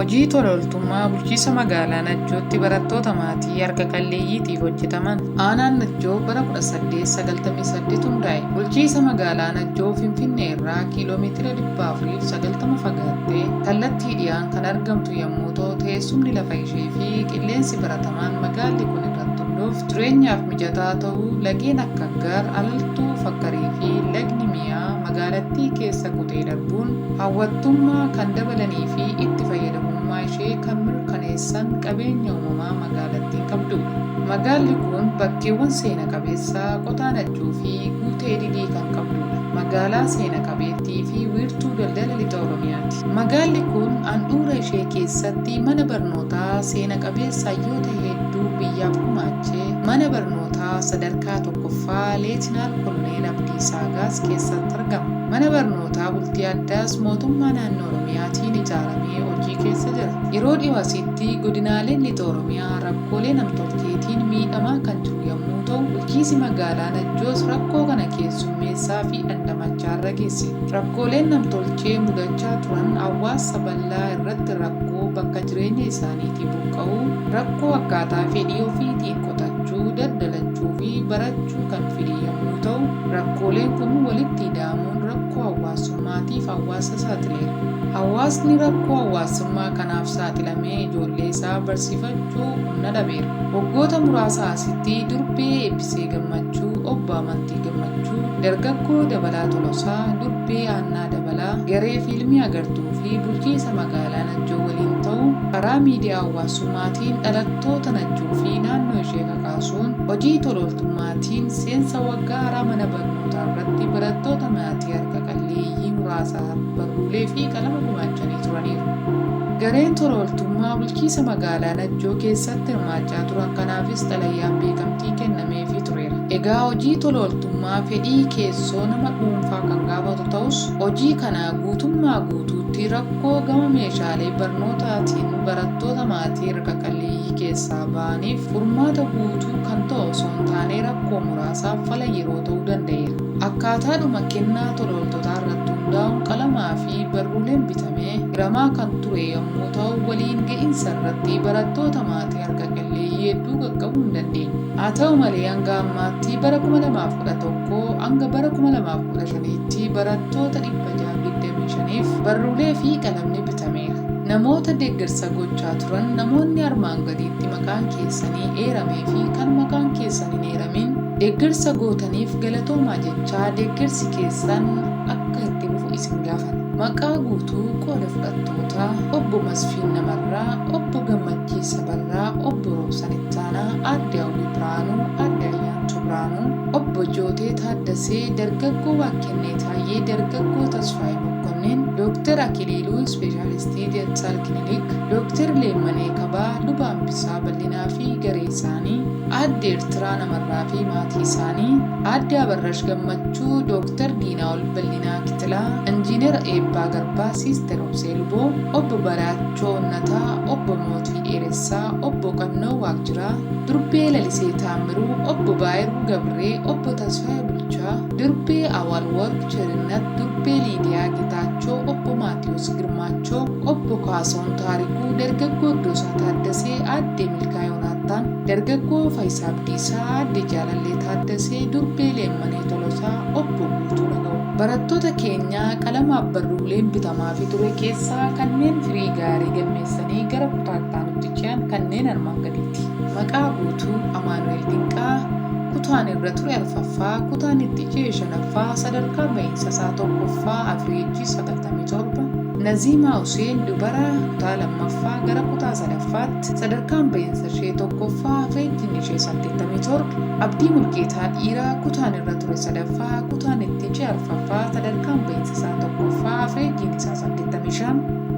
Hojii tola ooltummaa bulchiinsa magaalaa Najjootti barattoota maatii harka qalleeyyiitiif hojjetaman. Aanaan Najjoo bara 1898 hundaa'e. Bulchiinsa magaalaa Najjoo Finfinnee irraa kiiloomeetira 490 fagaattee kallattii dhiyaan kan argamtu yommuu ta'u, teessumni lafa ishee fi qilleensi baratamaan magaalli kun irratti hundaa'uuf jireenyaaf mijataa ta'uu lageen akka Aggaar, Alaltuu, Fakkarii fi lagni Miyaa magaalattii keessa qotee darbuun hawwattummaa kan dabalanii fi itti fayyadamummaa ishee kan mirkaneessan qabeenya uumamaa magaalattiin qabdudha. Magaalli kun bakkeewwan seena qabeessaa qotaa Najjoo fi guutee didii kan qabdudha. Magaalaa seena qabeettii fi wiirtuu daldala lixa Oromiyaati. Magaalli kun handhuura ishee keessatti mana barnootaa seena qabeessa hayyoota hedduu biyyaaf gumaachee mana barnootaa sadarkaa tokkoffaa Leetinaal Koloneel Abdiisaa Gaas keessatti argama. Mana barnootaa bultii addaas mootummaa naannoo Oromiyaatiin ijaaramee hojii keessa jira. Yeroo dhiyoo asitti godinaaleen lixa Oromiyaa rakkoolee namtolcheetiin miidhamaa kan jiru yommuu ta'u, bulchiinsi magaalaa Najjoos rakkoo kana keessummeessaa fi dandamachaa irra geesse. Rakkooleen namtolchee mudachaa turan hawaasa bal'aa irratti rakkoo bakka jireenya isaaniitii buqqa'uu, rakkoo akkaataa fedhii ofiitiin qotachuu, daldalachuu fi barachuu kan fide yommuu ta'u, rakkooleen kun walitti hidhamuun rakkoo hawaasummaatiif hawaasa saaxileera. Hawaasni rakkoo hawaasummaa kanaaf saaxilamee ijoollee isaa barsiifachuu humna dhabeera. Waggoota muraasa asitti durbee Eebbisee Gammachuu, obbo Amantii Gammachuu, dargaggoo Dabalaa Tolosaa, durbee Annaa Dabalaa, garee fiilmii agartuu fi bulchiinsa magaalaa Najjoo waliin ta'uun karaa miidiyaa hawaasummaatiin dhalattoota Najjoo fi naannoo ishee kakaasuun hojii tola ooltummaatiin seensa waggaa haaraa mana barnootaa irratti barattoota maatii harka qalleeyyii muraasa barruulee fi qalama gumaachanii turaniiru. Gareen tola ooltummaa bulchiinsa magaalaa Najjoo keessatti hirmaachaa turan kanaafis xalayyaan beekamtii kennameefii tureera. Egaa hojii tola ooltummaa fedhii keessoo nama dhuunfaa kan gaafatu ta'us hojii kana guutummaa guutuutti rakkoo gama meeshaalee barnootaatiin barattoota maatii harka qalleeyyii keessaa ba'aniif furmaata guutuu kan ta'u osoo hin taane rakkoo muraasaaf fala yeroo ta'uu danda'eera. Akkaataadhuma kennaa tola ooltotaa irratti hundaa'uun qalamaa fi barruuleen bitamee hiramaa kan ture yommuu ta'u, waliin ga'iinsa irratti barattoota maatii harka qalleeyyii hedduu qaqqabuu hin dandeenye. Haa ta'u malee hanga ammaatti bara 2011 hanga bara 2015tti barattoota 625f barruulee fi qalamni bitameera. Namoota deeggarsa gochaa turan namoonni armaan gadiitti maqaan keessanii eeramee fi kan maqaan keessan hin eeramin deeggarsa gootaniif galatoomaa jechaa deeggarsi keessan akka itti fufu isin gaafata. Maqaa guutuu qooda fudhattootaa obbo Masfiin Namarraa, obbo Gammachiisa Barraa, obbo Roobsan Ittaanaa, aadde Hawwii Biraanuu, aadde Ayyaantuu Biraanuu, obbo Jootee Taaddasee, dargaggoo Waaqennee Taayyee, dargaggoo Tasfaayee Mokkonneen, Dooktar Akiliiluu Ispeeshaalistii Deentaal Kilinik, Dooktar Leemmanee Kabaa, luba Hambisaa Bal'inaa fi garee isaanii, aadde Eertiraa Namarraa fi maatii isaanii, aadde Abarrash Gammachuu, Dooktar Diinaa Ol Bal'inaa Kitilaa, Injiinar Eebbaa Garbaa, Siister Obsee Luboo, obbo Baraachoo Onnataa, obbo Mootii Dheeressaa, obbo Qannoo Waaqjiraa, durbee Lalisee Taamiruu, obbo Baayiruu Gabree, obbo Tasfaayee Bulchaa, durbee Awaal Worq Chirinnat, durbee Liidiyaa Gitaachoo, obbo Maatiyus Girmaachoo, obbo Kaasoon Taarikuu, dargaggoo Iddoosaa Taaddasee, aadde Milkaa Yoonaataan, dargaggoo Faayisaa Abdiisaa, aadde Jaalallee Taaddasee, durbee Leemmanee Tolosaa, obbo Guutuu Naga'oo. Barattoota keenya qalamaaf barruuleen bitamaafii ture keessaa kanneen firii gaarii galmeessanii gara kutaattaa nutti ce'an kanneen armaan gadiiti. Maqaa guutuu Amaanu'eel Dinqaa, kutaan irra ture arfaffaa, kutaan itti ce'e shanaffaa, sadarkaa ba'iinsa isaa tokkoffaa, afireejii 97. Naziimaa Huseen dubara kutaa lammaffaa gara kutaa sadaffaatti, sadarkaan ba'iinsa ishee tokkoffaa, afireejiin ishee 87. Abdii Mulgeetaa dhiiraa kutaan irra ture sadaffaa, kutaan itti ce'e arfaffaa, sadarkaan ba'iinsa isaa tokkoffaa, afireejiin isaa 85.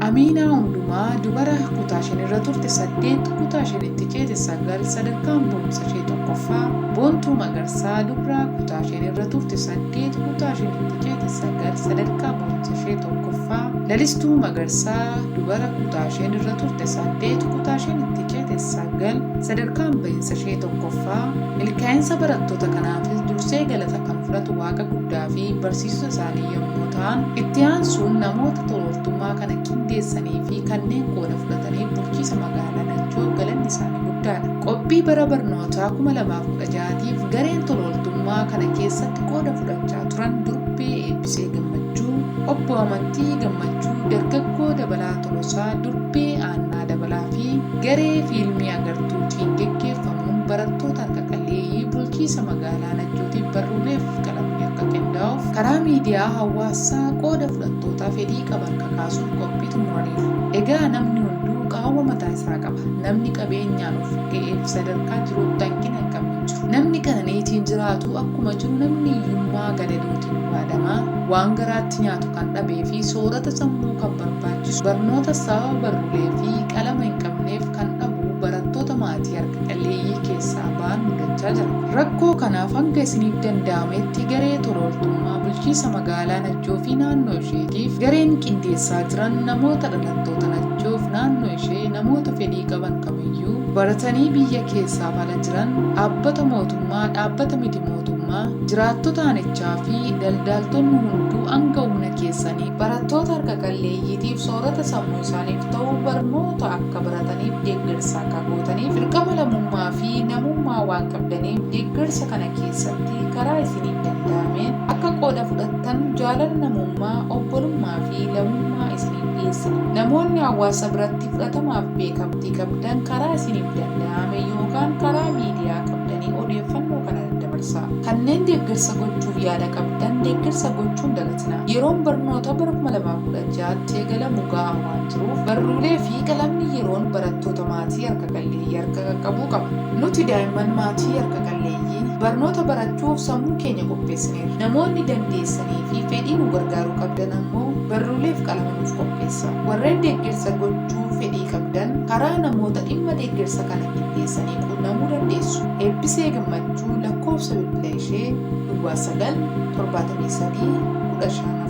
Amiinaa Hundumaa dubara kutaa 5 irra turte 8, kutaa 5 itti ceete 9, sadarkaan ba'iinsa ishee tokkoffaa. Boontuu Magarsaa dubara kutaa 5 irra turte 8, kutaa 5 itti ceete 9, sadarkaa ba'iinsa ishee tokkoffaa. Lalistuu Magarsaa dubara kutaa 5 irra turte 8, kutaa 5 itti ceete 9, sadarkaan ba'iinsa ishee tokkoffaa. Milkaa'insa barattoota kanaafis dursee galata kan fudhatu Waaqa guddaa fi barsiisota isaanii yommuu ta'an, itti aansuun namoota tola ooltummaa kana qindeessanii fi kanneen qooda fudhatanii bulchiisa magaalaa Najjoo galanni isaanii guddaadha. Qophii bara barnootaa 2016tiif gareen tolooltummaa kana keessatti qooda fudhachaa turan Durbee Eebbisee Gammachuu, Obbo Amantii Gammachuu, Dargaggoo Dabalaa Tolosaa, Durbee Aannaa Dabalaa fi garee fiilmii agartuutiin geggeeffamuun barattoota harka qalleeyyii bulchiisa magaalaa Najjootiif barruuleef qalamni akka qindaa'uuf karaa miidiyaa hawaasaa qooda fudhattootaa fedhii qaban kakaasuuf qophii xumuraniiru. Egaa namni hunduu qaawwa mataa isaa qaba. Namni qabeenyaan of ga'eef sadarkaa jiruuf danqina hin qabne jiru. Namni qananiitiin jiraatu akkuma jiru namni hiyyummaa gadadootiin waadamaa waan garaatti nyaatu kan dhabee fi soorata sammuu kan barbaachisu barnoota sababa barruulee fi qalama hin qabneef kan dhabu barattoota maatii harka qalleeyyii keessaa ba'an mudachaa jira. Rakkoo kanaaf hanga isiniif danda'ametti garee tolooltummaa bulchiisa magaalaa Najjoo fi naannoo isheetiif gareen qindeessaa jiran namoota dhalattoota Najjoof naannoo ishee namoota fedhii qaban kamiyyuu baratanii biyya keessaaf ala jiran dhaabbata mootummaa dhaabbata miti mootummaa jiraattota aanichaa fi daldaaltonni hunduu hanga humna keessanii barattoota harka qalleeyyiitiif soorata sammuu isaaniif ta'u barnoota akka barataniif deeggarsa akka gootaniif dirqama lammummaa fi namummaa waan qabdaniif deeggarsa kana keessatti karaa isiniif danda'ameen akka qooda fudhattan jaalala namummaa obbolummaa fi lammummaa isiniif dhiyeessina. Namoonni hawaasa biratti fudhatamaaf beekamtii qabdan karaa isiniif danda'ame yookaan karaa miidiyaa qabdanii odeeffannoo kana daddabarsaa. Kanneen deeggarsa gochuuf yaada qabdan deeggarsa gochuun dagatina. Yeroon barnoota bara 2016tti eegalamu ga'aa waan jiruuf barruulee fi qalamni yeroon barattoota maatii harka qalleeyyii harka qaqqabuu qaba. Nuti daa'imman maatii harka qalleeyyii barnoota barachuuf sammuu keenya qopheessineerra. Namoonni dandeessanii fi fedhii nu gargaaruu qabdan ammoo barruulee fi qalama nuuf qopheessa. Warreen deeggarsa gochuu fedhii qabdan karaa namoota dhimma deeggarsa kana qindeessanii quunnamuu dandeessu. Eebbisee Gammachuu lakkoofsa bilbila ishee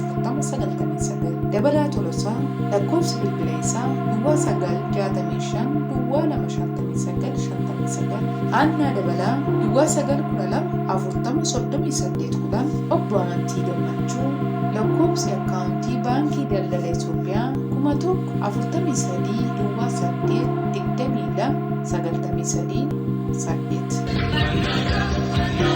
973154099. Dabalaa Tolosaa lakkoofsa bilbila isaa 9652559. Aannaa Dabalaa 912403810. Obbo Amantii Gammachuu lakkoofsi akkaawuntii baankii daldala Itoophiyaa 1043 822 93 8.